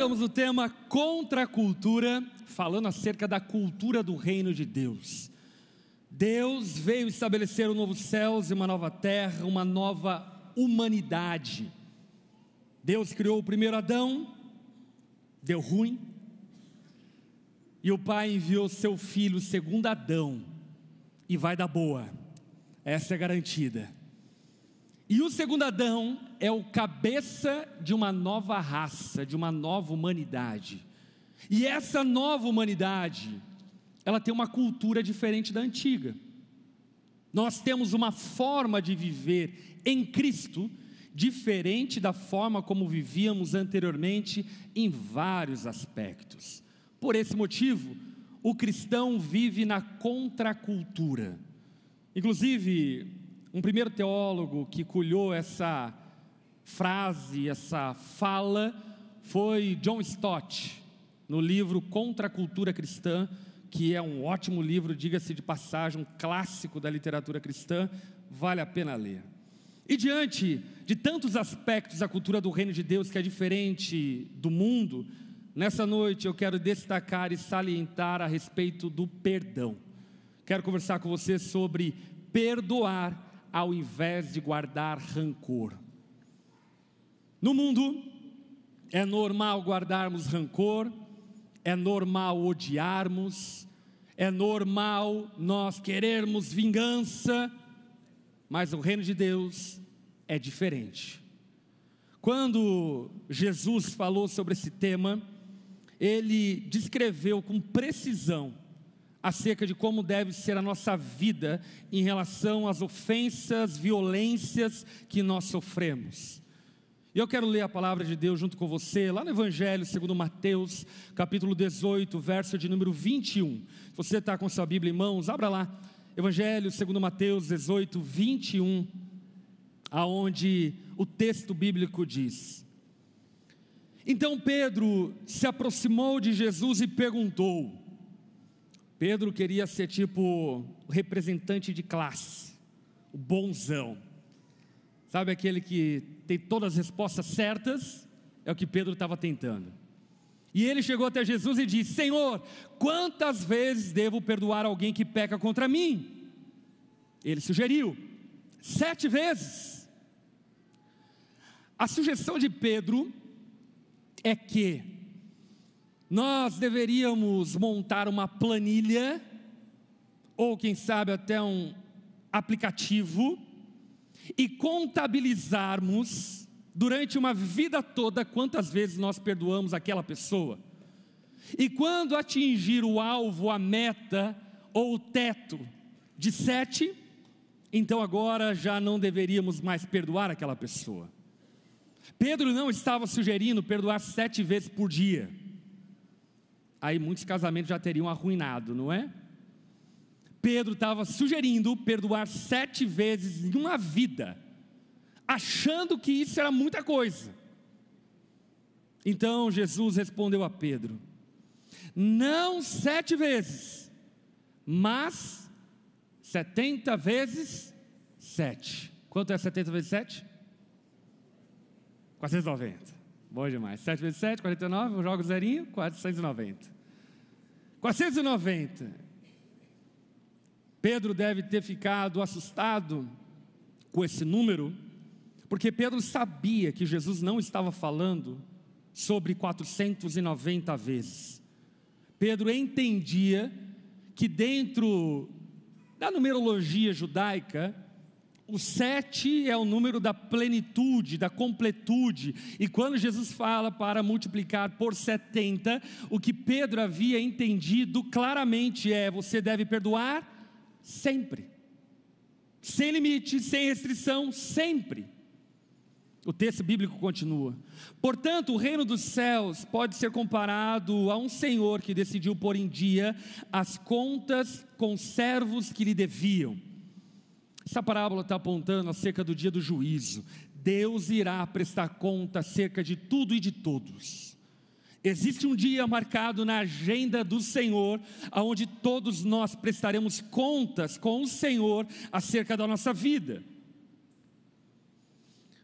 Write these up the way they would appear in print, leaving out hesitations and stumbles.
estamos no tema Contra a Cultura, falando acerca da cultura do reino de Deus. Deus veio estabelecer um novo céus e uma nova terra, uma nova humanidade. Deus criou o primeiro Adão, deu ruim, e o Pai enviou seu filho, o segundo Adão, e vai dar boa, essa é garantida. E o segundo Adão é o cabeça de uma nova raça, de uma nova humanidade. E essa nova humanidade, ela tem uma cultura diferente da antiga. Nós temos uma forma de viver em Cristo, diferente da forma como vivíamos anteriormente em vários aspectos. Por esse motivo, o cristão vive na contracultura. Inclusive, um primeiro teólogo que cunhou essa frase, essa fala, foi John Stott, no livro Contra a Cultura Cristã, que é um ótimo livro, diga-se de passagem, um clássico da literatura cristã, vale a pena ler. E diante de tantos aspectos da cultura do reino de Deus que é diferente do mundo, nessa noite eu quero destacar e salientar a respeito do perdão. Quero conversar com você sobre perdoar ao invés de guardar rancor. No mundo, é normal guardarmos rancor, é normal odiarmos, é normal nós querermos vingança, mas o reino de Deus é diferente. Quando Jesus falou sobre esse tema, ele descreveu com precisão acerca de como deve ser a nossa vida em relação às ofensas, violências que nós sofremos. E eu quero ler a palavra de Deus junto com você, lá no Evangelho segundo Mateus, capítulo 18, verso de número 21. Se você está com sua Bíblia em mãos, abra lá, Evangelho segundo Mateus 18, 21, aonde o texto bíblico diz: Então Pedro se aproximou de Jesus e perguntou. Pedro queria ser tipo o representante de classe, o bonzão. Sabe aquele que tem todas as respostas certas? É o que Pedro estava tentando. E ele chegou até Jesus e disse: Senhor, quantas vezes devo perdoar alguém que peca contra mim? Ele sugeriu: 7 vezes. A sugestão de Pedro é que nós deveríamos montar uma planilha, ou quem sabe até um aplicativo, e contabilizarmos durante uma vida toda quantas vezes nós perdoamos aquela pessoa. E quando atingir o alvo, a meta ou o teto de 7, então agora já não deveríamos mais perdoar aquela pessoa. Pedro não estava sugerindo perdoar 7 vezes por dia. Aí muitos casamentos já teriam arruinado, não é? Pedro estava sugerindo perdoar 7 vezes em uma vida, achando que isso era muita coisa. Então Jesus respondeu a Pedro: não 7 vezes, mas 70 vezes 7. Quanto é 70 vezes 7? 490. Bom demais. 7 vezes 7, 49, eu jogo zerinho, 490. 490. Pedro deve ter ficado assustado com esse número, porque Pedro sabia que Jesus não estava falando sobre 490 vezes. Pedro entendia que dentro da numerologia judaica, o 7 é o número da plenitude, da completude, e quando Jesus fala para multiplicar por 70, o que Pedro havia entendido claramente é: você deve perdoar sempre, sem limite, sem restrição, sempre. O texto bíblico continua: portanto, o reino dos céus pode ser comparado a um senhor que decidiu pôr em dia as contas com servos que lhe deviam. Essa parábola está apontando acerca do dia do juízo. Deus irá prestar conta acerca de tudo e de todos. Existe um dia marcado na agenda do Senhor, onde todos nós prestaremos contas com o Senhor acerca da nossa vida.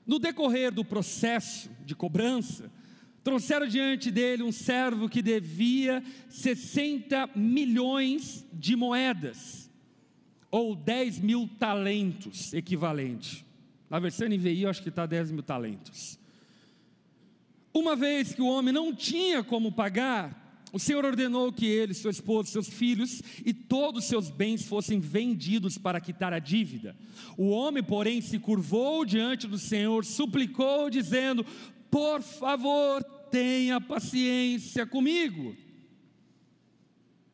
No decorrer do processo de cobrança, Trouxeram diante dele um servo que devia 60 milhões de moedas, ou 10 mil talentos equivalente. Na versão NVI eu acho que está 10 mil talentos. Uma vez que o homem não tinha como pagar, o Senhor ordenou que ele, sua esposa, seus filhos e todos os seus bens fossem vendidos para quitar a dívida. O homem, porém, se curvou diante do Senhor, suplicou, dizendo: por favor, tenha paciência comigo.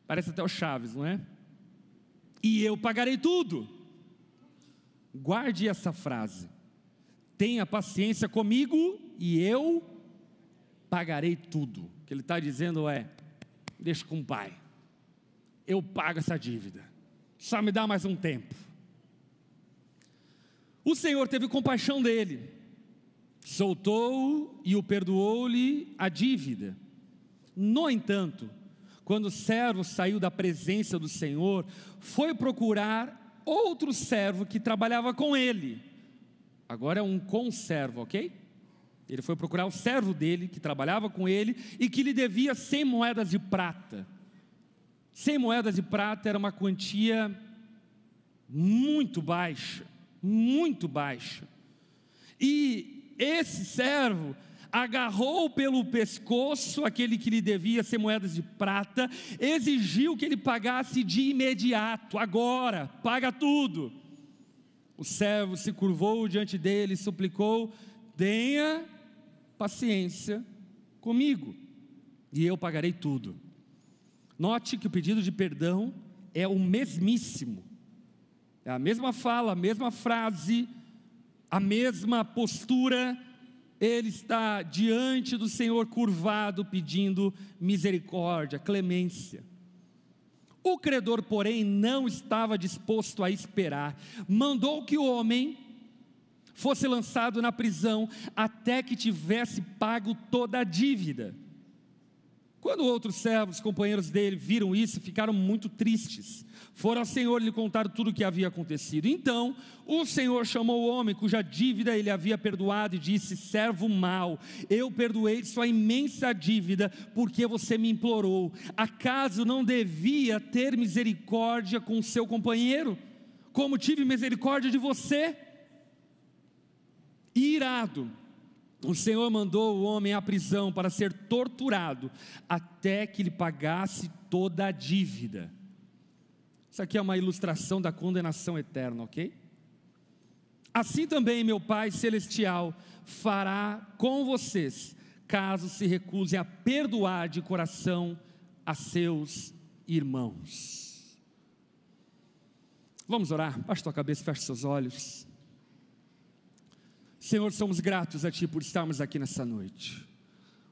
Parece até o Chaves, não é? E eu pagarei tudo. Guarde essa frase: tenha paciência comigo e eu pagarei tudo. O que ele está dizendo é: deixa com o pai, eu pago essa dívida, só me dá mais um tempo. O Senhor teve compaixão dele, soltou-o e o perdoou-lhe a dívida. No entanto, quando o servo saiu da presença do Senhor, foi procurar outro servo que trabalhava com ele. Agora é um conservo, ok? Ele foi procurar o servo dele, que trabalhava com ele, e que lhe devia 100 moedas de prata. 100 moedas de prata era uma quantia muito baixa, muito baixa. E esse servo agarrou pelo pescoço aquele que lhe devia 100 moedas de prata, exigiu que ele pagasse de imediato, agora, paga tudo. O servo se curvou diante dele e suplicou: tenha paciência comigo e eu pagarei tudo. Note que o pedido de perdão é o mesmíssimo, é a mesma fala, a mesma frase, a mesma postura. Ele está diante do Senhor curvado, pedindo misericórdia, clemência. O credor, porém, não estava disposto a esperar, mandou que o homem fosse lançado na prisão até que tivesse pago toda a dívida. Quando outros servos, companheiros dele, viram isso, ficaram muito tristes. Foram ao Senhor e lhe contaram tudo o que havia acontecido. Então o Senhor chamou o homem cuja dívida ele havia perdoado e disse: servo mau, eu perdoei sua imensa dívida porque você me implorou. Acaso não devia ter misericórdia com o seu companheiro, como tive misericórdia de você? Irado, o Senhor mandou o homem à prisão para ser torturado até que ele pagasse toda a dívida. Isso aqui é uma ilustração da condenação eterna, ok? Assim também meu Pai Celestial fará com vocês, caso se recusem a perdoar de coração a seus irmãos. Vamos orar? Baixe tua cabeça, feche seus olhos. Senhor, somos gratos a Ti por estarmos aqui nessa noite.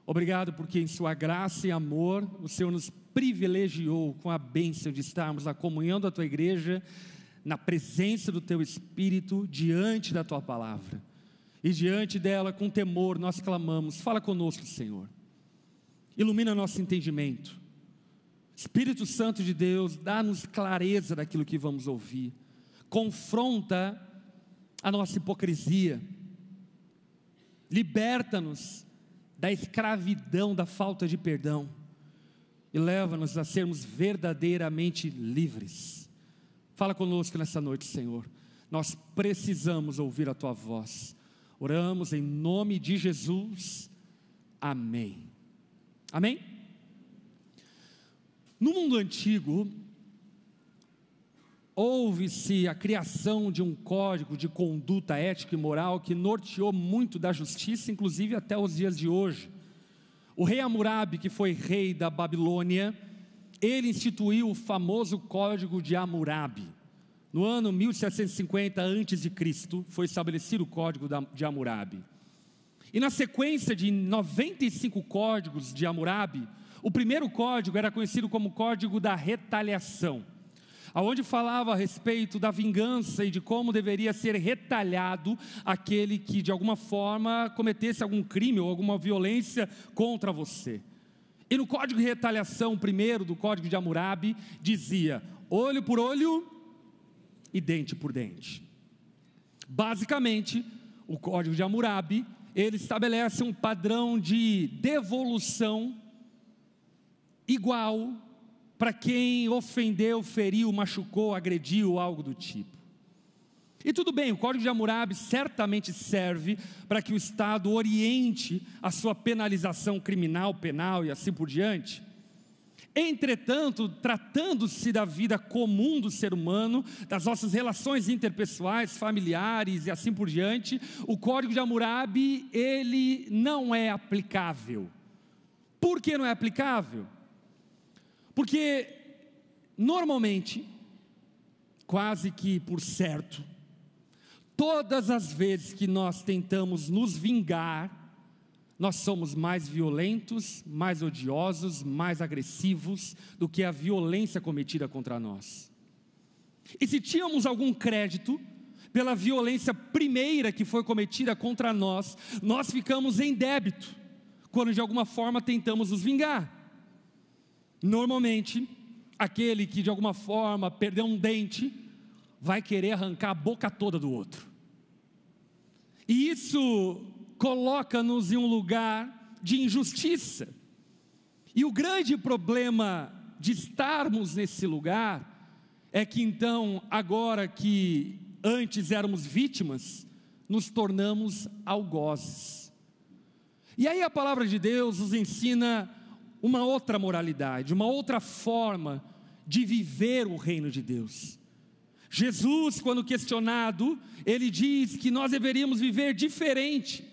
Obrigado porque em Sua graça e amor o Senhor nos privilegiou com a bênção de estarmos na comunhão da Tua igreja, na presença do Teu Espírito, diante da Tua palavra. E diante dela, com temor, nós clamamos: fala conosco, Senhor. Ilumina nosso entendimento. Espírito Santo de Deus, dá-nos clareza daquilo que vamos ouvir. Confronta a nossa hipocrisia. Liberta-nos da escravidão, da falta de perdão, e leva-nos a sermos verdadeiramente livres. Fala conosco nessa noite, Senhor. Nós precisamos ouvir a Tua voz. Oramos em nome de Jesus. Amém. Amém? No mundo antigo, houve-se a criação de um código de conduta ética e moral que norteou muito da justiça, inclusive até os dias de hoje. O rei Hammurabi, que foi rei da Babilônia, ele instituiu o famoso Código de Hammurabi. No ano 1750 a.C., foi estabelecido o Código de Hammurabi. E na sequência de 95 códigos de Hammurabi, o primeiro código era conhecido como Código da Retaliação, aonde falava a respeito da vingança e de como deveria ser retalhado aquele que de alguma forma cometesse algum crime ou alguma violência contra você. E no Código de Retaliação, primeiro do Código de Hammurabi, dizia: olho por olho e dente por dente. Basicamente, o Código de Hammurabi, ele estabelece um padrão de devolução igual para quem ofendeu, feriu, machucou, agrediu, algo do tipo. E tudo bem, o Código de Hammurabi certamente serve para que o Estado oriente a sua penalização criminal, penal e assim por diante. Entretanto, tratando-se da vida comum do ser humano, das nossas relações interpessoais, familiares e assim por diante, o Código de Hammurabi, ele não é aplicável. Por que não é aplicável? Porque, normalmente, quase que por certo, todas as vezes que nós tentamos nos vingar, nós somos mais violentos, mais odiosos, mais agressivos do que a violência cometida contra nós. E se tínhamos algum crédito pela violência primeira que foi cometida contra nós, nós ficamos em débito quando de alguma forma tentamos nos vingar. Normalmente, aquele que de alguma forma perdeu um dente, vai querer arrancar a boca toda do outro. E isso coloca-nos em um lugar de injustiça. E o grande problema de estarmos nesse lugar é que então, agora que antes éramos vítimas, nos tornamos algozes. E aí a palavra de Deus nos ensina uma outra moralidade, uma outra forma de viver o reino de Deus. Jesus, quando questionado, ele diz que nós deveríamos viver diferente.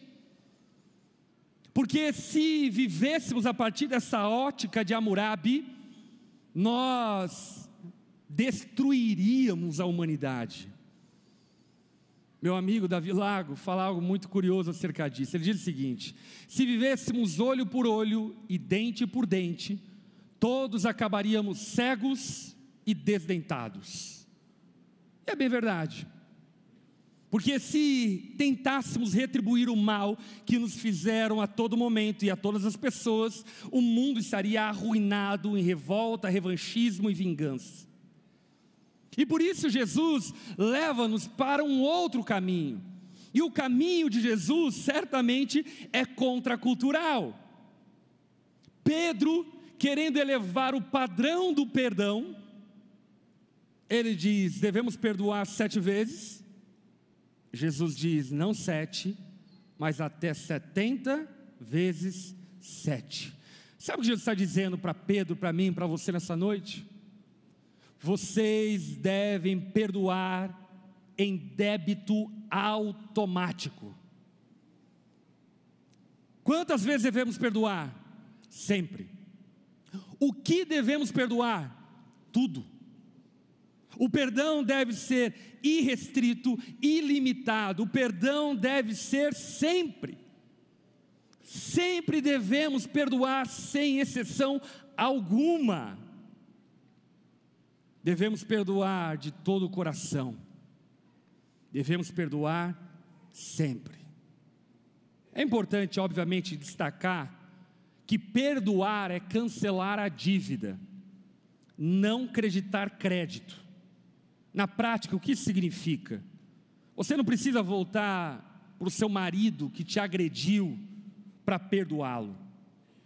Porque se vivêssemos a partir dessa ótica de Hammurabi, nós destruiríamos a humanidade. Meu amigo Davi Lago fala algo muito curioso acerca disso. Ele diz o seguinte: se vivêssemos olho por olho e dente por dente, todos acabaríamos cegos e desdentados. E é bem verdade. Porque se tentássemos retribuir o mal que nos fizeram a todo momento e a todas as pessoas, o mundo estaria arruinado em revolta, revanchismo e vingança. E por isso Jesus leva-nos para um outro caminho. E o caminho de Jesus certamente é contracultural. Pedro, querendo elevar o padrão do perdão, ele diz: devemos perdoar 7 vezes. Jesus diz: não 7, mas até 70 vezes 7. Sabe o que Jesus está dizendo para Pedro, para mim, para você nessa noite? Vocês devem perdoar em débito automático. Quantas vezes devemos perdoar? Sempre. O que devemos perdoar? Tudo. O perdão deve ser irrestrito, ilimitado. O perdão deve ser sempre. Sempre devemos perdoar sem exceção alguma. Devemos perdoar de todo o coração. Devemos perdoar sempre. É importante, obviamente, destacar que perdoar é cancelar a dívida, não creditar crédito. Na prática, o que isso significa? Você não precisa voltar para o seu marido que te agrediu para perdoá-lo.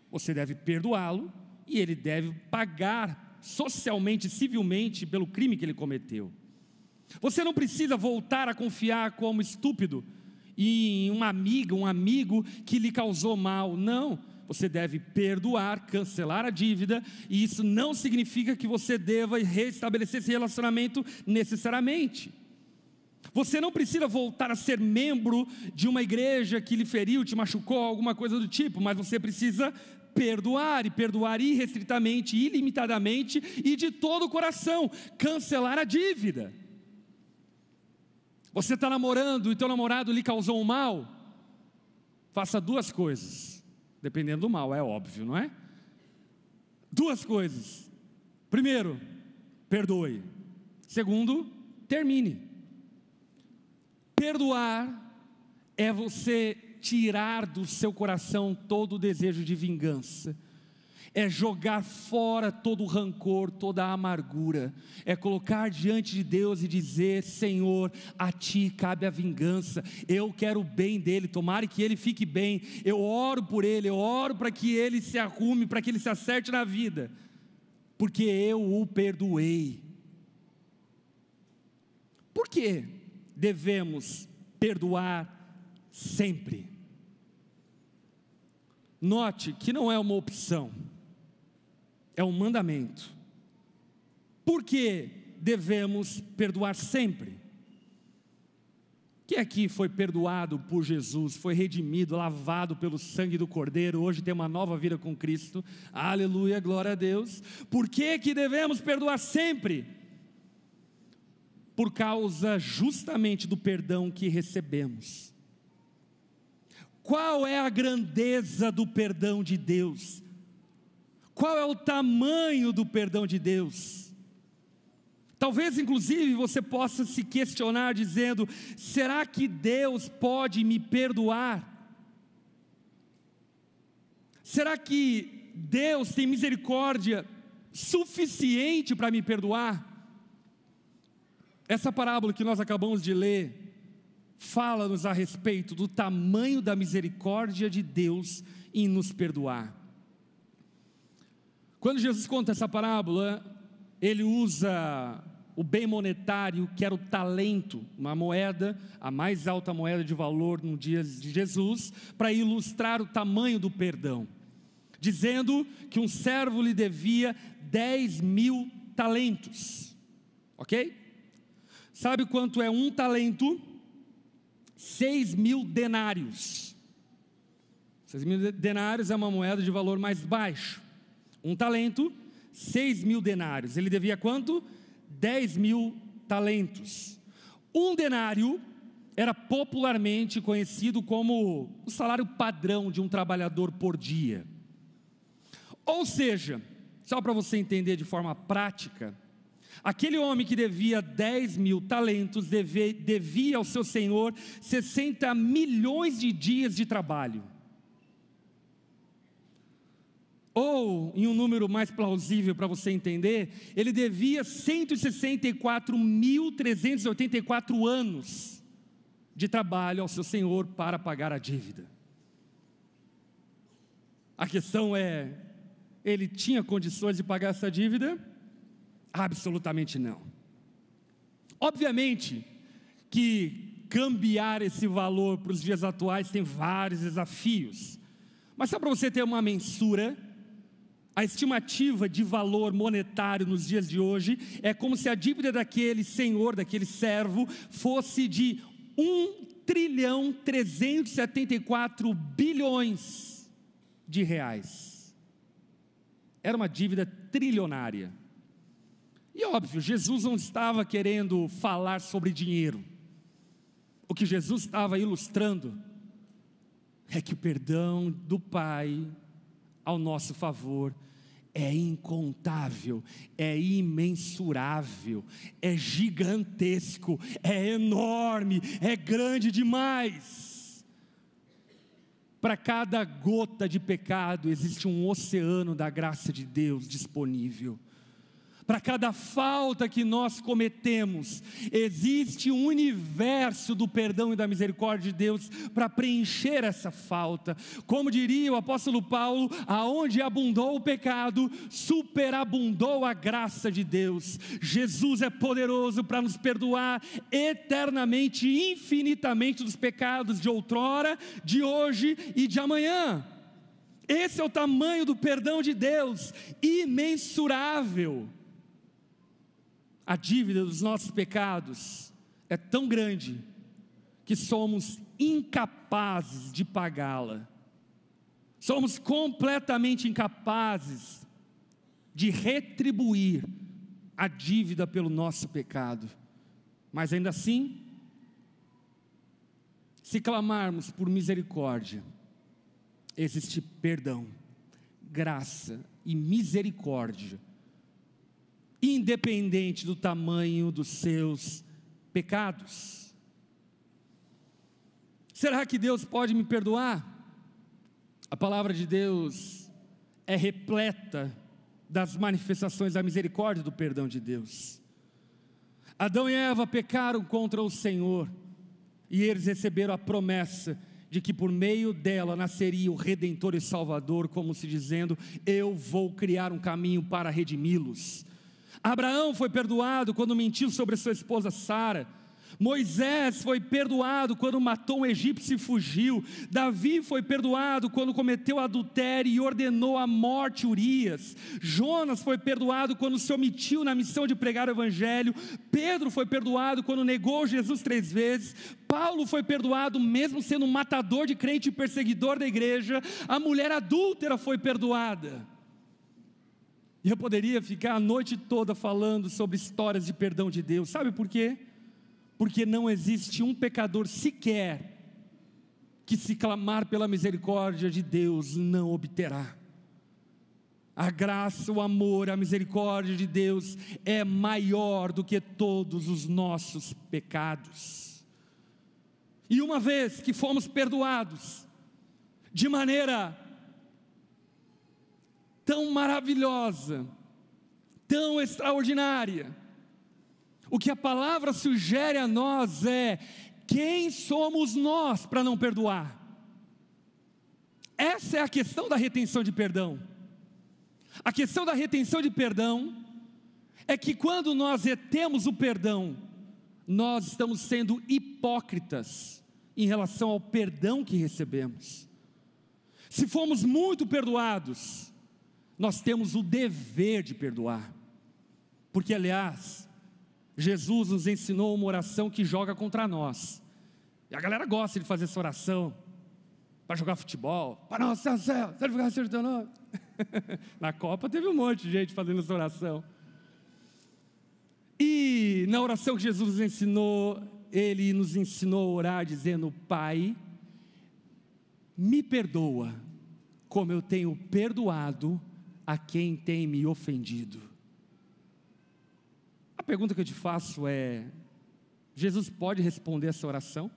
Você deve perdoá-lo e ele deve pagar socialmente, civilmente, pelo crime que ele cometeu. Você não precisa voltar a confiar como estúpido em uma amiga, um amigo que lhe causou mal. Não, você deve perdoar, cancelar a dívida, e isso não significa que você deva restabelecer esse relacionamento necessariamente. Você não precisa voltar a ser membro de uma igreja que lhe feriu, te machucou, alguma coisa do tipo, mas você precisa perdoar, e perdoar irrestritamente, ilimitadamente e de todo o coração, cancelar a dívida. Você está namorando e teu namorado lhe causou um mal, faça 2 coisas, dependendo do mal, é óbvio, não é? 2 coisas: primeiro, perdoe. Segundo, termine. Perdoar é você tirar do seu coração todo o desejo de vingança. é jogar fora todo o rancor, toda a amargura, é colocar diante de Deus e dizer: Senhor, a Ti cabe a vingança, eu quero o bem dele, tomara que ele fique bem, eu oro por ele, eu oro para que ele se arrume, para que ele se acerte na vida, porque eu o perdoei. Por que devemos perdoar sempre? Note que não é uma opção, é um mandamento. Por que devemos perdoar sempre? Quem aqui foi perdoado por Jesus, foi redimido, lavado pelo sangue do Cordeiro, hoje tem uma nova vida com Cristo, aleluia, glória a Deus. Por que devemos perdoar sempre? Por causa justamente do perdão que recebemos. Qual é a grandeza do perdão de Deus? Qual é o tamanho do perdão de Deus? Talvez inclusive você possa se questionar dizendo: será que Deus pode me perdoar? Será que Deus tem misericórdia suficiente para me perdoar? Essa parábola que nós acabamos de ler fala-nos a respeito do tamanho da misericórdia de Deus em nos perdoar. Quando Jesus conta essa parábola, ele usa o bem monetário, que era o talento, uma moeda, a mais alta moeda de valor no dia de Jesus, para ilustrar o tamanho do perdão, dizendo que um servo lhe devia 10.000 talentos, ok? Sabe quanto é um talento? 6.000 denários. 6.000 denários é uma moeda de valor mais baixo. Um talento, 6.000 denários. Ele devia quanto? 10.000 talentos. Um denário era popularmente conhecido como o salário padrão de um trabalhador por dia. Ou seja, só para você entender de forma prática, aquele homem que devia 10.000 talentos devia ao seu senhor 60 milhões de dias de trabalho. Ou, em um número mais plausível para você entender, ele devia 164.384 anos de trabalho ao seu senhor para pagar a dívida. A questão é: ele tinha condições de pagar essa dívida? Absolutamente não. Obviamente que cambiar esse valor para os dias atuais tem vários desafios, mas só para você ter uma mensura, a estimativa de valor monetário nos dias de hoje é como se a dívida daquele senhor, daquele servo, fosse de 1.374 bilhões de reais. Era uma dívida trilionária. E óbvio, Jesus não estava querendo falar sobre dinheiro. O que Jesus estava ilustrando é que o perdão do Pai ao nosso favor é incontável, é imensurável, é gigantesco, é enorme, é grande demais. Para cada gota de pecado existe um oceano da graça de Deus disponível. Para cada falta que nós cometemos, existe um universo do perdão e da misericórdia de Deus para preencher essa falta. Como diria o apóstolo Paulo: aonde abundou o pecado, superabundou a graça de Deus. Jesus é poderoso para nos perdoar eternamente e infinitamente dos pecados de outrora, de hoje e de amanhã. Esse é o tamanho do perdão de Deus, imensurável. A dívida dos nossos pecados é tão grande que somos incapazes de pagá-la. Somos completamente incapazes de retribuir a dívida pelo nosso pecado. Mas ainda assim, se clamarmos por misericórdia, existe perdão, graça e misericórdia, independente do tamanho dos seus pecados. Será que Deus pode me perdoar? A palavra de Deus é repleta das manifestações da misericórdia e do perdão de Deus. Adão e Eva pecaram contra o Senhor, e eles receberam a promessa de que por meio dela nasceria o Redentor e Salvador, como se dizendo: eu vou criar um caminho para redimi-los. Abraão foi perdoado quando mentiu sobre sua esposa Sara. Moisés foi perdoado quando matou um egípcio e fugiu. Davi foi perdoado quando cometeu adultério e ordenou a morte Urias. Jonas foi perdoado quando se omitiu na missão de pregar o evangelho. Pedro foi perdoado quando negou Jesus 3 vezes. Paulo foi perdoado mesmo sendo um matador de crente e perseguidor da igreja. A mulher adúltera foi perdoada. E eu poderia ficar a noite toda falando sobre histórias de perdão de Deus. Sabe por quê? Porque não existe um pecador sequer que, se clamar pela misericórdia de Deus, não obterá. A graça, o amor, a misericórdia de Deus é maior do que todos os nossos pecados. E uma vez que fomos perdoados de maneira tão maravilhosa, tão extraordinária, o que a palavra sugere a nós é: quem somos nós para não perdoar? Essa é a questão da retenção de perdão. A questão da retenção de perdão é que quando nós retemos o perdão, nós estamos sendo hipócritas em relação ao perdão que recebemos. Se fomos muito perdoados, nós temos o dever de perdoar, porque, aliás, Jesus nos ensinou uma oração que joga contra nós, e a galera gosta de fazer essa oração para jogar futebol. Para nosso céu, santificado seja o teu nome. Na Copa teve um monte de gente fazendo essa oração. E na oração que Jesus nos ensinou, Ele nos ensinou a orar dizendo: Pai, me perdoa, como eu tenho perdoado a quem tem me ofendido. A pergunta que eu te faço é: Jesus pode responder essa oração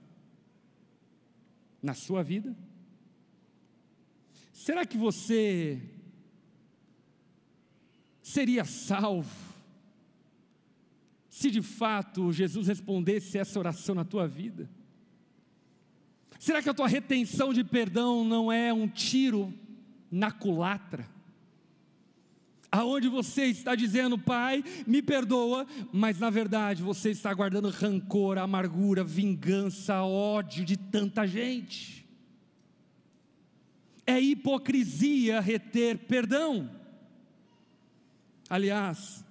na sua vida? Será que você seria salvo se de fato Jesus respondesse essa oração na tua vida? Será que a tua retenção de perdão não é um tiro na culatra, aonde você está dizendo: Pai, me perdoa, mas na verdade você está guardando rancor, amargura, vingança, ódio de tanta gente? É hipocrisia reter perdão. Aliás,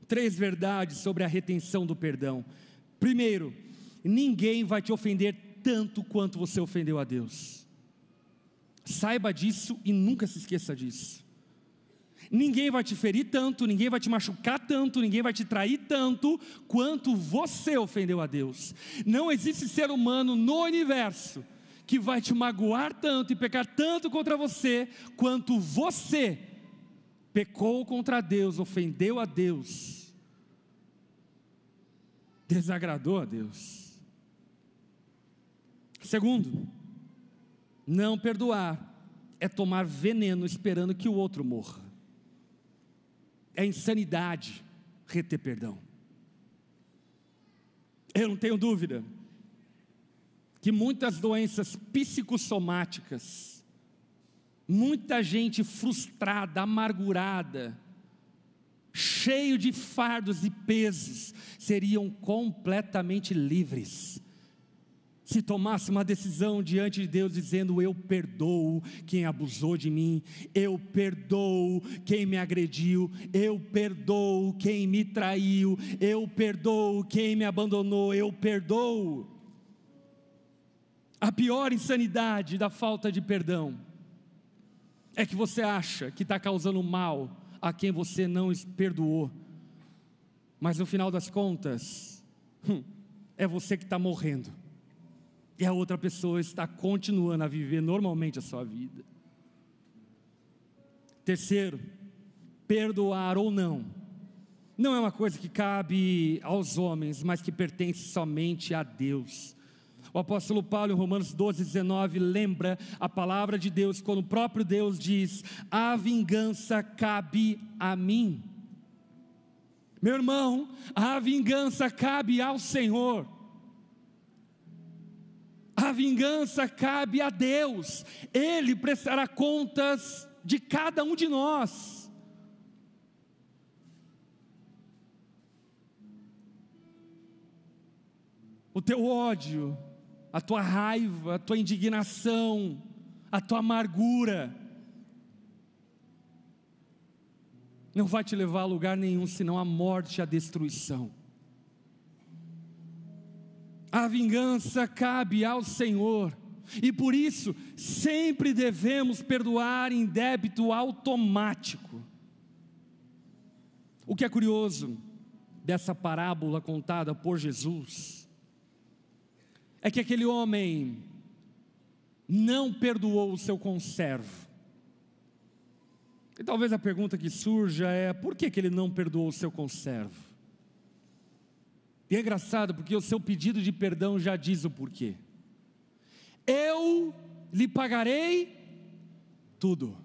3 verdades sobre a retenção do perdão. Primeiro, ninguém vai te ofender tanto quanto você ofendeu a Deus. Saiba disso e nunca se esqueça disso. Ninguém vai te ferir tanto, ninguém vai te machucar tanto, ninguém vai te trair tanto quanto você ofendeu a Deus. Não existe ser humano no universo que vai te magoar tanto e pecar tanto contra você quanto você pecou contra Deus, ofendeu a Deus, desagradou a Deus. Segundo, não perdoar é tomar veneno esperando que o outro morra. É insanidade reter perdão. Eu não tenho dúvida que muitas doenças psicossomáticas, muita gente frustrada, amargurada, cheio de fardos e pesos, seriam completamente livres se tomasse uma decisão diante de Deus dizendo: eu perdoo quem abusou de mim, eu perdoo quem me agrediu, eu perdoo quem me traiu, eu perdoo quem me abandonou, eu perdoo. A pior insanidade da falta de perdão é que você acha que está causando mal a quem você não perdoou, mas no final das contas, é você que está morrendo, e a outra pessoa está continuando a viver normalmente a sua vida. Terceiro, perdoar ou não é uma coisa que cabe aos homens, mas que pertence somente a Deus. O apóstolo Paulo, em Romanos 12:19, lembra a palavra de Deus, quando o próprio Deus diz: a vingança cabe a mim. Meu irmão, a vingança cabe ao Senhor. A vingança cabe a Deus. Ele prestará contas de cada um de nós. O teu ódio, a tua raiva, a tua indignação, a tua amargura, não vai te levar a lugar nenhum, senão a morte e a destruição. A vingança cabe ao Senhor, e por isso, sempre devemos perdoar em débito automático. O que é curioso dessa parábola contada por Jesus, é que aquele homem não perdoou o seu conservo. E talvez a pergunta que surja é: por que ele não perdoou o seu conservo? E é engraçado porque o seu pedido de perdão já diz o porquê. Eu lhe pagarei tudo.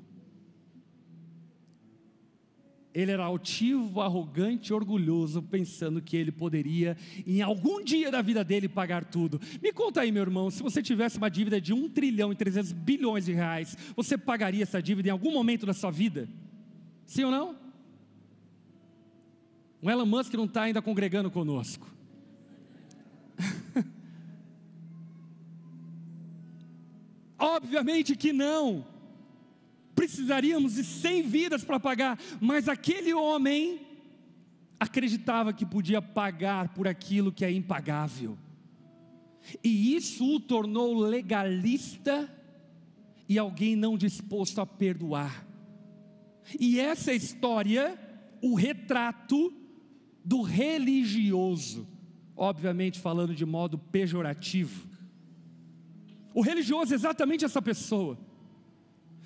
Ele era altivo, arrogante, orgulhoso, pensando que ele poderia, em algum dia da vida dele, pagar tudo. Me conta aí, meu irmão, se você tivesse uma dívida de 1,3 trilhão de reais, você pagaria essa dívida em algum momento da sua vida? Sim ou não? O Elon Musk não está ainda congregando conosco. Obviamente que não. Precisaríamos de 100 vidas para pagar, mas aquele homem acreditava que podia pagar por aquilo que é impagável, e isso o tornou legalista e alguém não disposto a perdoar. E essa é a história, o retrato do religioso, obviamente falando de modo pejorativo. O religioso é exatamente essa pessoa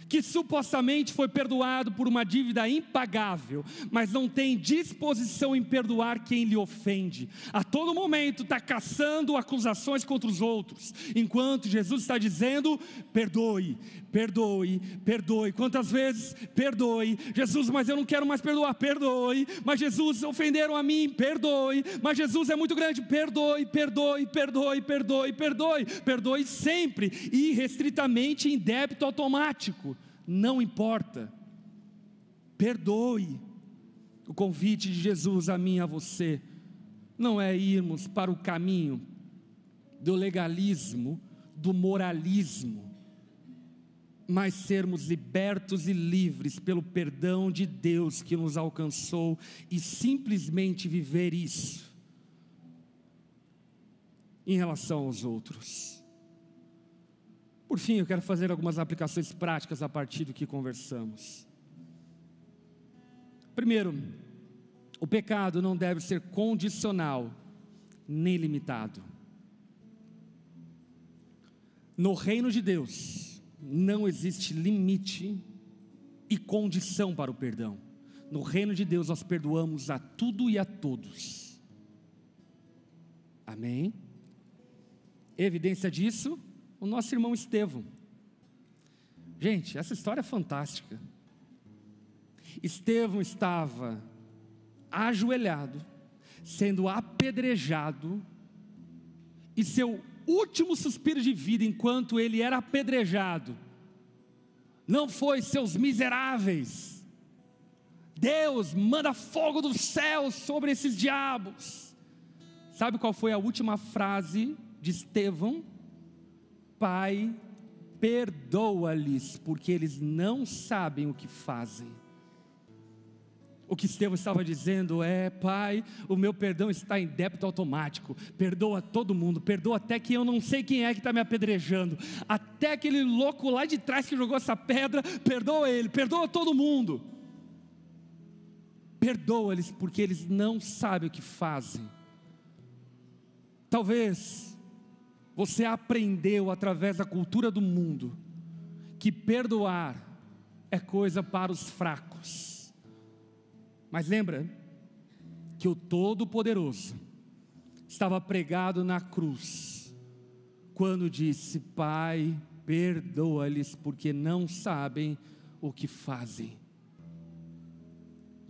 que supostamente foi perdoado por uma dívida impagável, mas não tem disposição em perdoar quem lhe ofende. A todo momento está caçando acusações contra os outros, enquanto Jesus está dizendo: perdoe, perdoe, perdoe. Quantas vezes? Perdoe. Jesus, mas eu não quero mais perdoar. Perdoe. Mas Jesus, ofenderam a mim. Perdoe. Mas Jesus é muito grande. Perdoe, perdoe, perdoe, perdoe, perdoe. Perdoe sempre, irrestritamente, em débito automático. Não importa. Perdoe. O convite de Jesus a mim e a você não é irmos para o caminho do legalismo, do moralismo, mas sermos libertos e livres pelo perdão de Deus que nos alcançou, e simplesmente viver isso em relação aos outros. Por fim, eu quero fazer algumas aplicações práticas a partir do que conversamos. Primeiro, o pecado não deve ser condicional nem limitado. No reino de Deus não existe limite e condição para o perdão. No reino de Deus nós perdoamos a tudo e a todos. Amém? Evidência disso, o nosso irmão Estevão. Gente, essa história é fantástica. Estevão estava ajoelhado, sendo apedrejado, e seu último suspiro de vida, enquanto ele era apedrejado, não foi: seus miseráveis, Deus manda fogo do céu sobre esses diabos. Sabe qual foi a última frase de Estevão? Pai, perdoa-lhes, porque eles não sabem o que fazem. O que Estevão estava dizendo é: Pai, o meu perdão está em débito automático. Perdoa todo mundo, perdoa até que eu não sei quem é que está me apedrejando, até aquele louco lá de trás que jogou essa pedra, perdoa ele, perdoa todo mundo. Perdoa-lhes, porque eles não sabem o que fazem. Talvez você aprendeu através da cultura do mundo que perdoar é coisa para os fracos. Mas lembra que o Todo-Poderoso estava pregado na cruz quando disse: Pai, perdoa-lhes, porque não sabem o que fazem.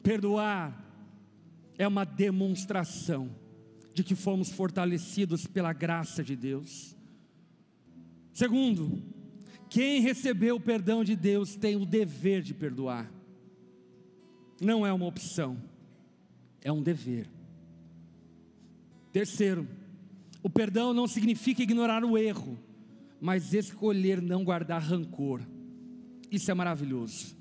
Perdoar é uma demonstração de que fomos fortalecidos pela graça de Deus. Segundo, quem recebeu o perdão de Deus tem o dever de perdoar. Não é uma opção, é um dever. Terceiro, o perdão não significa ignorar o erro, mas escolher não guardar rancor. Isso é maravilhoso.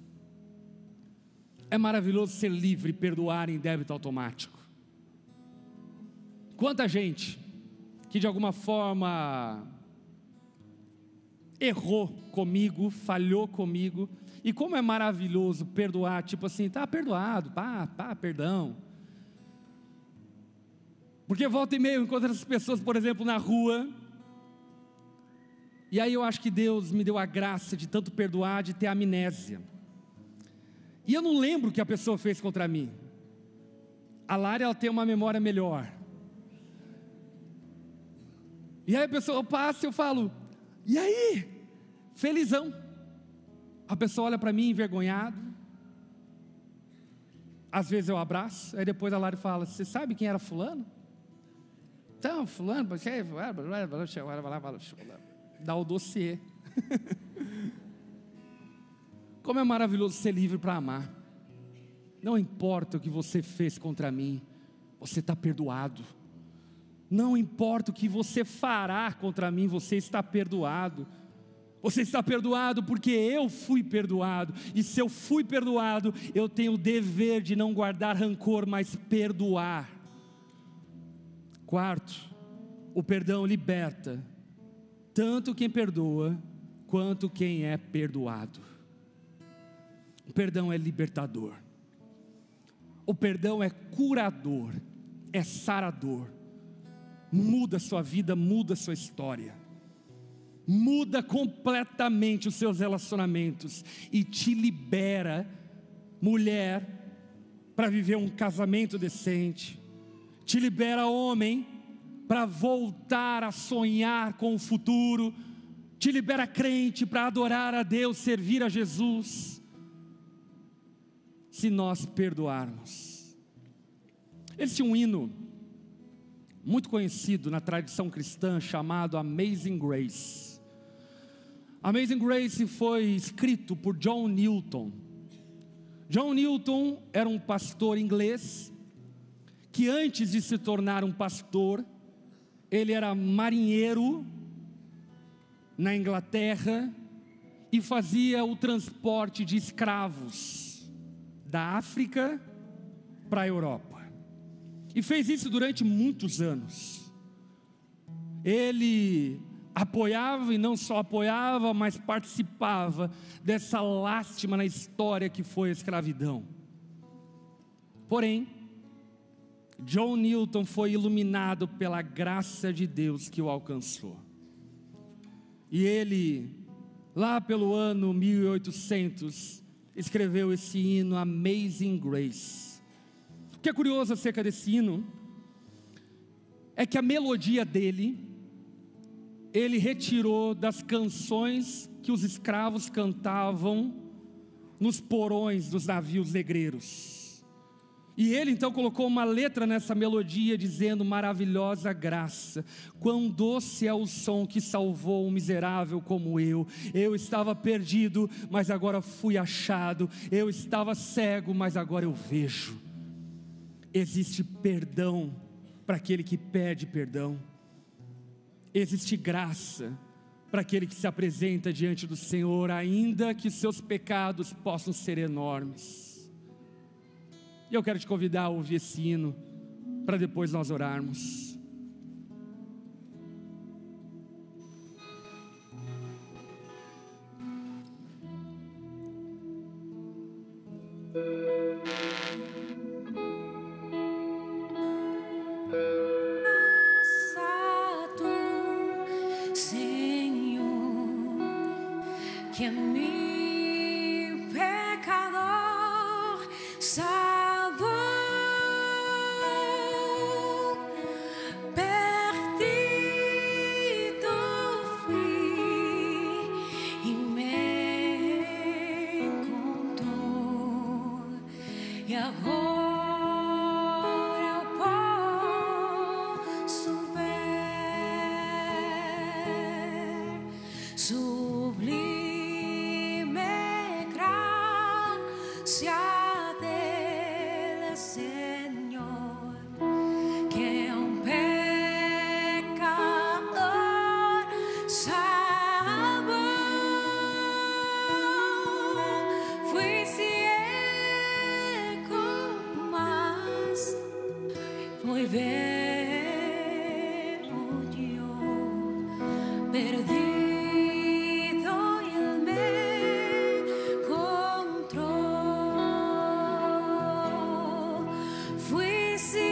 É maravilhoso ser livre e perdoar em débito automático. Quanta gente que de alguma forma errou comigo, falhou comigo, e como é maravilhoso perdoar, tipo assim, tá perdoado, perdão. Porque volta e meia eu encontro essas pessoas, por exemplo, na rua, e aí eu acho que Deus me deu a graça de tanto perdoar, de ter amnésia, e eu não lembro o que a pessoa fez contra mim. A Lara, ela tem uma memória melhor, e aí a pessoa passa e eu falo: e aí? Felizão. A pessoa olha para mim envergonhado, às vezes eu abraço, aí depois a Lara fala: você sabe quem era fulano? Então, fulano, dá o dossiê. Como é maravilhoso ser livre para amar. Não importa o que você fez contra mim, você está perdoado. Não importa o que você fará contra mim, você está perdoado. Você está perdoado porque eu fui perdoado. E se eu fui perdoado, eu tenho o dever de não guardar rancor, mas perdoar. Quarto, o perdão liberta tanto quem perdoa quanto quem é perdoado. O perdão é libertador. O perdão é curador, é sarador. Muda a sua vida, muda a sua história. Muda completamente os seus relacionamentos e te libera, mulher, para viver um casamento decente. Te libera, homem, para voltar a sonhar com o futuro. Te libera, crente, para adorar a Deus, servir a Jesus. Se nós perdoarmos. Existe um hino muito conhecido na tradição cristã chamado Amazing Grace. Amazing Grace foi escrito por John Newton. John Newton era um pastor inglês que antes de se tornar um pastor, ele era marinheiro na Inglaterra e fazia o transporte de escravos da África para a Europa. E fez isso durante muitos anos. Ele apoiava, e não só apoiava, mas participava dessa lástima na história que foi a escravidão. Porém, John Newton foi iluminado pela graça de Deus que o alcançou. E ele, lá pelo ano 1800, escreveu esse hino Amazing Grace. O que é curioso acerca desse hino é que a melodia dele, ele retirou das canções que os escravos cantavam nos porões dos navios negreiros. E ele então colocou uma letra nessa melodia dizendo: maravilhosa graça, quão doce é o som que salvou um miserável como eu. Eu estava perdido, mas agora fui achado. Eu estava cego, mas agora eu vejo. Existe perdão para aquele que pede perdão. Existe graça para aquele que se apresenta diante do Senhor, ainda que seus pecados possam ser enormes. E eu quero te convidar a ouvir esse hino, para depois nós orarmos. Que mi pecador salvó, perdido que agora eu posso ver sublime gracia del Señor, que un pecador salvo. Fui ciego, mas hoy veo yo, perdido y Él me encontró. Fui ciego,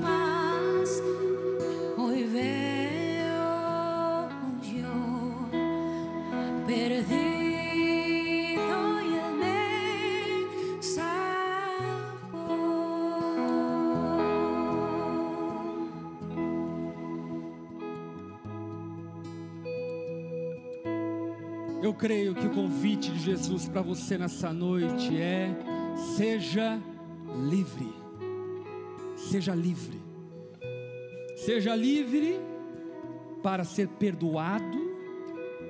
mas hoy veo yo, perdido y Él me salvó. Eu creio que o convite de Jesus para você nessa noite é: seja livre. Seja livre. Seja livre para ser perdoado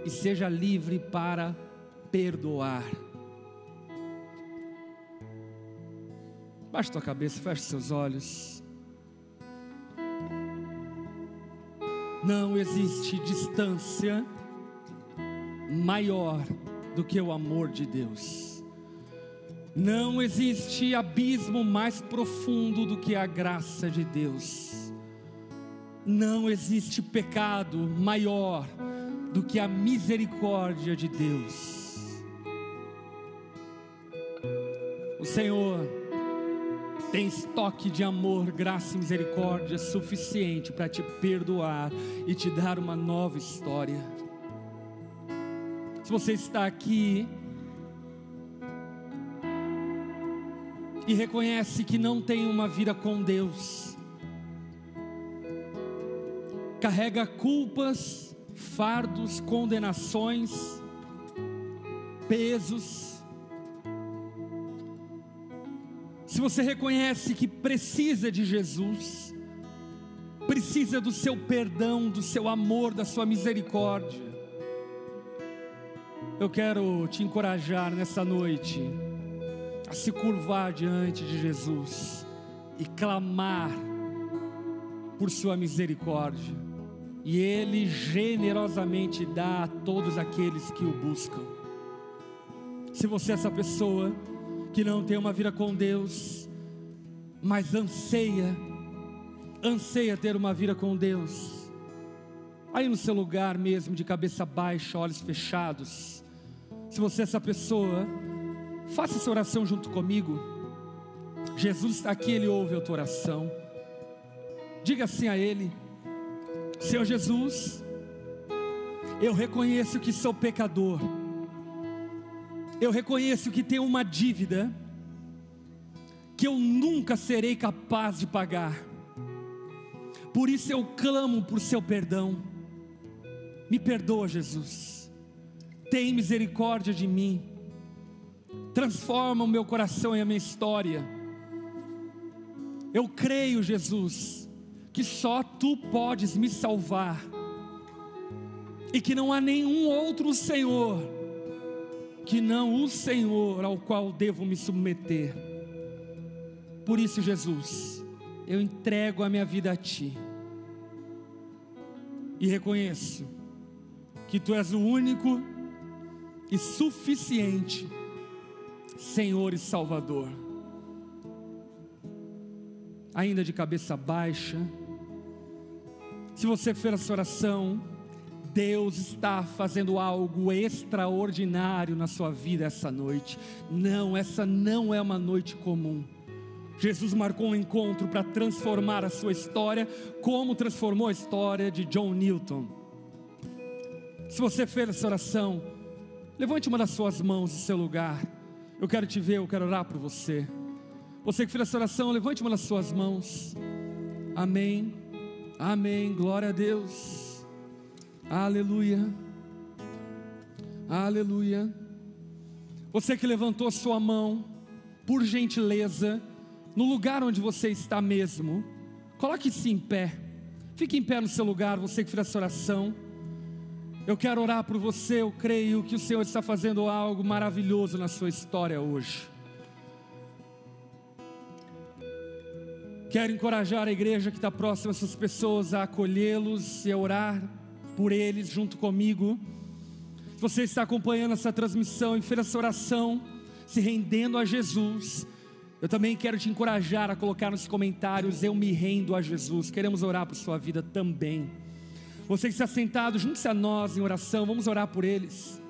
e seja livre para perdoar. Baixe tua cabeça, feche seus olhos. Não existe distância maior do que o amor de Deus. Não existe abismo mais profundo do que a graça de Deus. Não existe pecado maior do que a misericórdia de Deus. O Senhor tem estoque de amor, graça e misericórdia suficiente para te perdoar e te dar uma nova história. Se você está aqui e reconhece que não tem uma vida com Deus, carrega culpas, fardos, condenações, pesos. Se você reconhece que precisa de Jesus, precisa do seu perdão, do seu amor, da sua misericórdia, eu quero te encorajar nessa noite a se curvar diante de Jesus e clamar por sua misericórdia, e Ele generosamente dá a todos aqueles que o buscam. Se você é essa pessoa que não tem uma vida com Deus, mas anseia ter uma vida com Deus, aí no seu lugar mesmo, de cabeça baixa, olhos fechados, se você é essa pessoa, faça essa oração junto comigo. Jesus está aqui, Ele ouve a tua oração. Diga assim a Ele: Senhor Jesus, eu reconheço que sou pecador, eu reconheço que tenho uma dívida que eu nunca serei capaz de pagar. Por isso eu clamo por seu perdão. Me perdoa, Jesus. Tem misericórdia de mim. Transforma o meu coração e a minha história. Eu creio, Jesus, que só Tu podes me salvar, e que não há nenhum outro Senhor que não o Senhor ao qual devo me submeter. Por isso, Jesus, eu entrego a minha vida a Ti e reconheço que Tu és o único e suficiente Senhor e Salvador. Ainda de cabeça baixa, se você fez essa oração, Deus está fazendo algo extraordinário na sua vida essa noite. Não, essa não é uma noite comum. Jesus marcou um encontro para transformar a sua história, como transformou a história de John Newton. Se você fez essa oração, levante uma das suas mãos do seu lugar. Eu quero te ver, eu quero orar por você. Você que fez essa oração, levante uma das suas mãos. Amém, amém, glória a Deus. Aleluia, aleluia. Você que levantou sua mão, por gentileza, no lugar onde você está mesmo, coloque-se em pé. Fique em pé no seu lugar, você que fez essa oração. Eu quero orar por você. Eu creio que o Senhor está fazendo algo maravilhoso na sua história hoje. Quero encorajar a igreja que está próxima a essas pessoas a acolhê-los e a orar por eles junto comigo. Se você está acompanhando essa transmissão e fez essa oração, se rendendo a Jesus, eu também quero te encorajar a colocar nos comentários: eu me rendo a Jesus. Queremos orar por sua vida também. Você que está sentado, junte-se a nós em oração. Vamos orar por eles.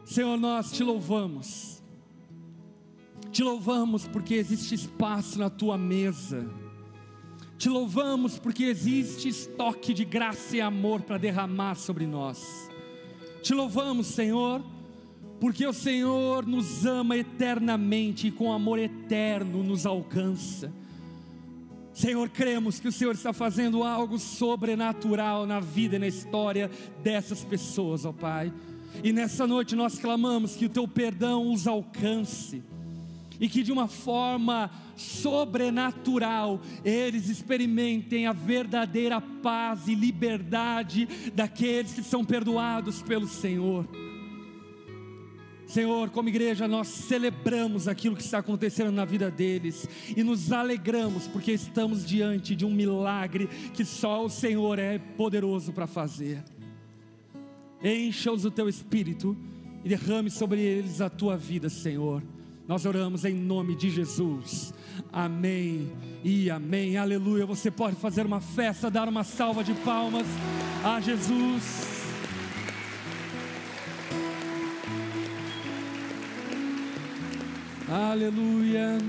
Senhor, nós te louvamos. Te louvamos porque existe espaço na tua mesa. Te louvamos porque existe estoque de graça e amor para derramar sobre nós. Te louvamos, Senhor, porque o Senhor nos ama eternamente e com amor eterno nos alcança. Senhor, cremos que o Senhor está fazendo algo sobrenatural na vida e na história dessas pessoas, ó Pai. E nessa noite nós clamamos que o teu perdão os alcance, e que de uma forma sobrenatural eles experimentem a verdadeira paz e liberdade daqueles que são perdoados pelo Senhor. Senhor, como igreja nós celebramos aquilo que está acontecendo na vida deles e nos alegramos porque estamos diante de um milagre que só o Senhor é poderoso para fazer. Encha-os do teu Espírito e derrame sobre eles a tua vida, Senhor. Nós oramos em nome de Jesus, amém e amém, aleluia. Você pode fazer uma festa, dar uma salva de palmas a Jesus. Aleluia.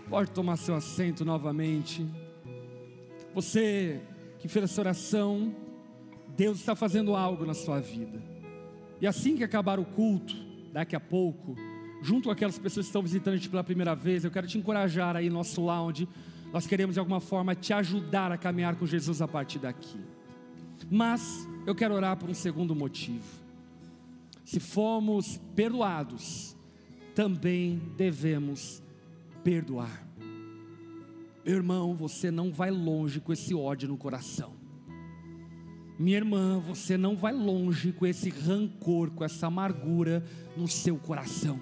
Pode tomar seu assento novamente. Você que fez essa oração, Deus está fazendo algo na sua vida. E assim que acabar o culto, daqui a pouco, junto com aquelas pessoas que estão visitando a gente pela primeira vez, eu quero te encorajar aí no nosso lounge. Nós queremos de alguma forma te ajudar a caminhar com Jesus a partir daqui. Mas eu quero orar por um segundo motivo. Se fomos perdoados, também devemos perdoar. Meu irmão, você não vai longe com esse ódio no coração. Minha irmã, você não vai longe com esse rancor, com essa amargura no seu coração.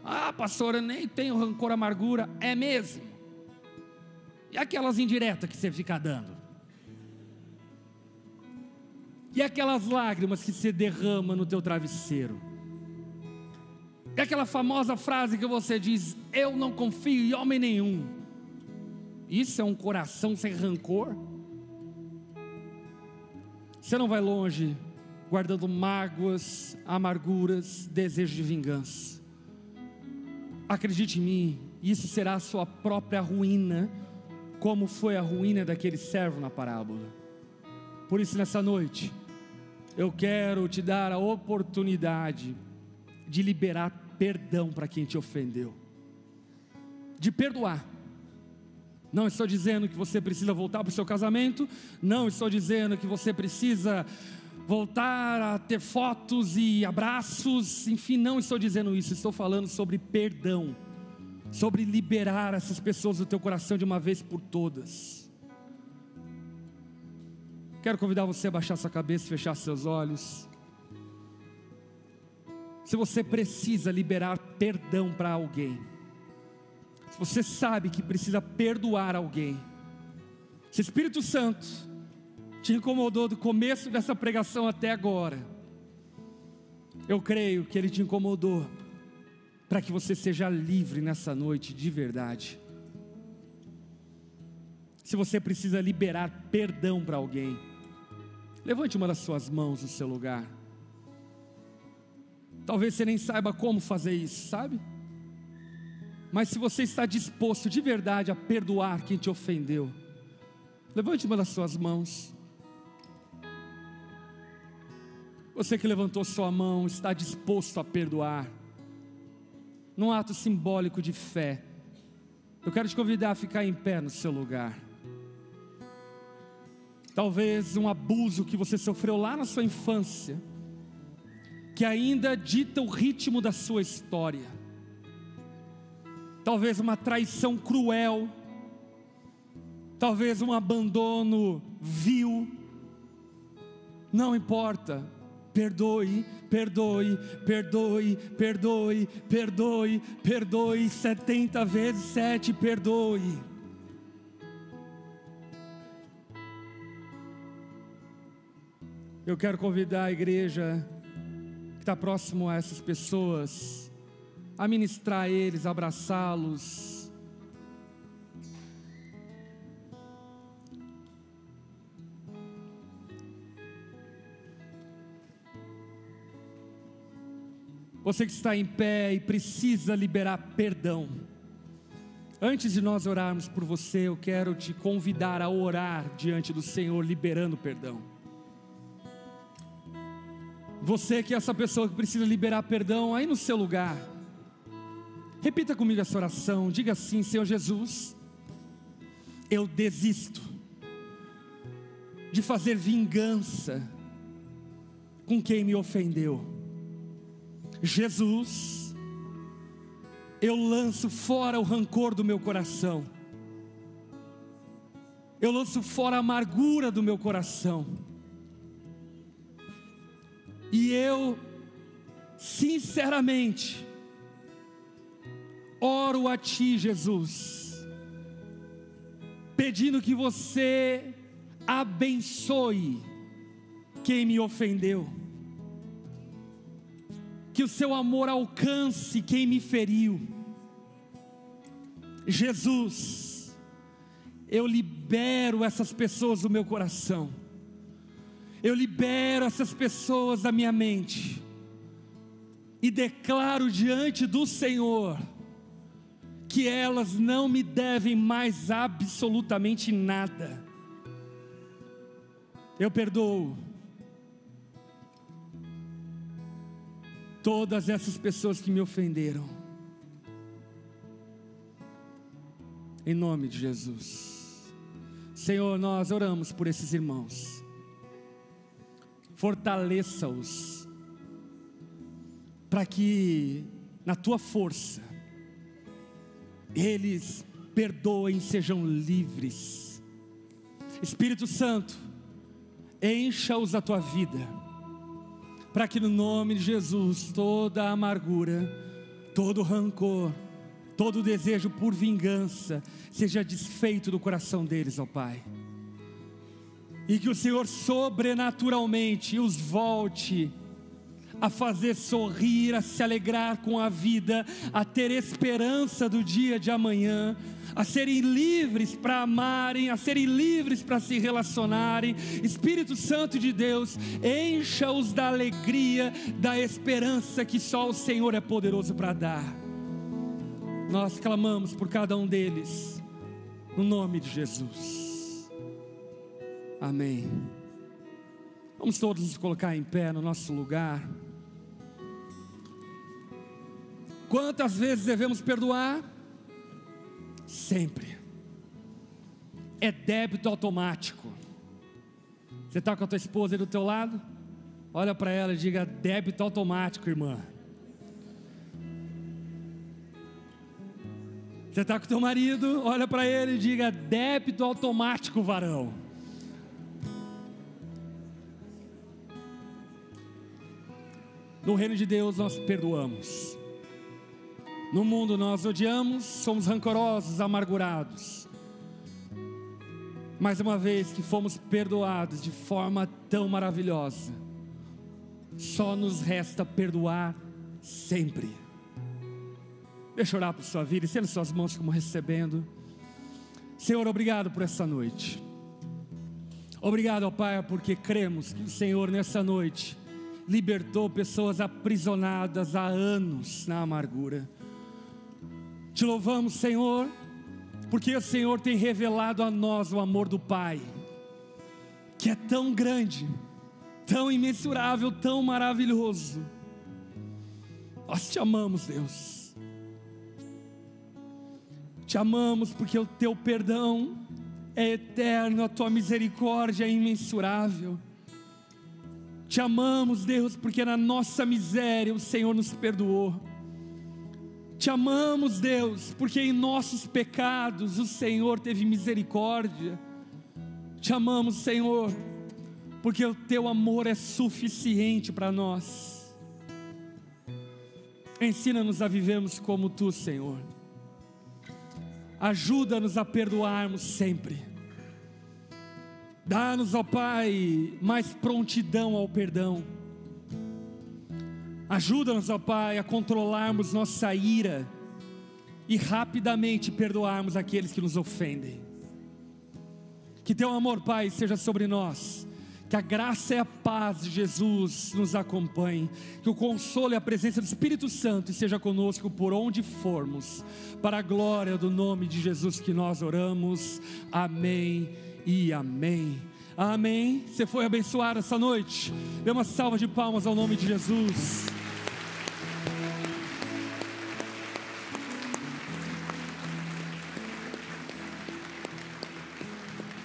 Ah, pastor, eu nem tenho rancor, amargura. É mesmo? E aquelas indiretas que você fica dando? E aquelas lágrimas que você derrama no teu travesseiro? E aquela famosa frase que você diz: eu não confio em homem nenhum. Isso é um coração sem rancor? Você não vai longe guardando mágoas, amarguras, desejos de vingança. Acredite em mim, isso será a sua própria ruína, como foi a ruína daquele servo na parábola. Por isso nessa noite, eu quero te dar a oportunidade de liberar perdão para quem te ofendeu, de perdoar. Não estou dizendo que você precisa voltar para o seu casamento, não estou dizendo que você precisa voltar a ter fotos e abraços, enfim, não estou dizendo isso. Estou falando sobre perdão, sobre liberar essas pessoas do teu coração de uma vez por todas. Quero convidar você a baixar sua cabeça e fechar seus olhos. Se você precisa liberar perdão para alguém, se você sabe que precisa perdoar alguém, se o Espírito Santo te incomodou do começo dessa pregação até agora, eu creio que Ele te incomodou para que você seja livre nessa noite de verdade. Se você precisa liberar perdão para alguém, levante uma das suas mãos no seu lugar. Talvez você nem saiba como fazer isso, sabe? Mas se você está disposto de verdade a perdoar quem te ofendeu, levante uma das suas mãos. Você que levantou sua mão, está disposto a perdoar, num ato simbólico de fé. Eu quero te convidar a ficar em pé no seu lugar. Talvez um abuso que você sofreu lá na sua infância, que ainda dita o ritmo da sua história. Talvez uma traição cruel, talvez um abandono vil, não importa. Perdoe, perdoe, perdoe, perdoe, perdoe, perdoe, 70 vezes 7, perdoe. Eu quero convidar a igreja que está próximo a essas pessoas, a ministrar a eles, abraçá-los. Você que está em pé e precisa liberar perdão. Antes de nós orarmos por você, eu quero te convidar a orar diante do Senhor, liberando perdão. Você que é essa pessoa que precisa liberar perdão, aí no seu lugar, repita comigo essa oração, diga assim: Senhor Jesus, eu desisto de fazer vingança com quem me ofendeu. Jesus, eu lanço fora o rancor do meu coração, eu lanço fora a amargura do meu coração, e eu, sinceramente, oro a Ti, Jesus, pedindo que Você abençoe quem me ofendeu, que o Seu amor alcance quem me feriu. Jesus, eu libero essas pessoas do meu coração, eu libero essas pessoas da minha mente, e declaro diante do Senhor, que elas não me devem mais absolutamente nada. Eu perdoo todas essas pessoas que me ofenderam, em nome de Jesus. Senhor, nós oramos por esses irmãos, fortaleça-os, para que na Tua força, eles perdoem, sejam livres. Espírito Santo, encha-os da Tua vida, para que no nome de Jesus, toda a amargura, todo o rancor, todo o desejo por vingança, seja desfeito do coração deles, ó Pai. E que o Senhor sobrenaturalmente os volte a fazer sorrir, a se alegrar com a vida, a ter esperança do dia de amanhã, a serem livres para amarem, a serem livres para se relacionarem. Espírito Santo de Deus, encha-os da alegria, da esperança que só o Senhor é poderoso para dar. Nós clamamos por cada um deles, no nome de Jesus. Amém. Vamos todos nos colocar em pé no nosso lugar. Quantas vezes devemos perdoar? Sempre. É débito automático. Você está com a tua esposa aí do teu lado? Olha para ela e diga: débito automático, irmã. Você está com o teu marido? Olha para ele e diga: débito automático, varão. No reino de Deus nós perdoamos. No mundo nós odiamos, somos rancorosos, amargurados. Mais uma vez que fomos perdoados de forma tão maravilhosa, só nos resta perdoar sempre. Deixa eu orar por sua vida, estenda suas mãos como recebendo. Senhor, obrigado por essa noite. Obrigado, ó Pai, porque cremos que o Senhor nessa noite libertou pessoas aprisionadas há anos na amargura. Te louvamos, Senhor, porque o Senhor tem revelado a nós o amor do Pai, que é tão grande, tão imensurável, tão maravilhoso. Nós te amamos, Deus. Te amamos porque o teu perdão é eterno, a tua misericórdia é imensurável. Te amamos, Deus, porque na nossa miséria o Senhor nos perdoou. Te amamos, Deus, porque em nossos pecados o Senhor teve misericórdia. Te amamos, Senhor, porque o Teu amor é suficiente para nós. Ensina-nos a vivermos como Tu, Senhor. Ajuda-nos a perdoarmos sempre. Dá-nos, ó Pai, mais prontidão ao perdão. Ajuda-nos, ó Pai, a controlarmos nossa ira e rapidamente perdoarmos aqueles que nos ofendem. Que Teu amor, Pai, seja sobre nós. Que a graça e a paz de Jesus nos acompanhem. Que o consolo e a presença do Espírito Santo esteja conosco por onde formos. Para a glória do nome de Jesus que nós oramos. Amém e amém. Amém. Você foi abençoado essa noite? Dê uma salva de palmas ao nome de Jesus.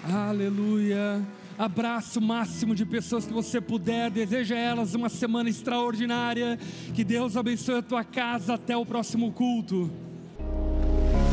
Aleluia. Abraço o máximo de pessoas que você puder. Deseja a elas uma semana extraordinária. Que Deus abençoe a tua casa. Até o próximo culto.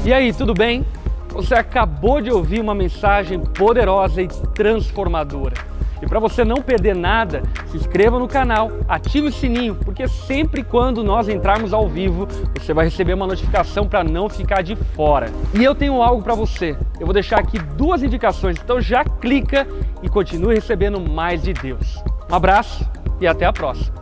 E aí, tudo bem? Você acabou de ouvir uma mensagem poderosa e transformadora. E para você não perder nada, se inscreva no canal, ative o sininho, porque sempre quando nós entrarmos ao vivo, você vai receber uma notificação para não ficar de fora. E eu tenho algo para você. Eu vou deixar aqui 2 indicações, então já clica e continue recebendo mais de Deus. Um abraço e até a próxima.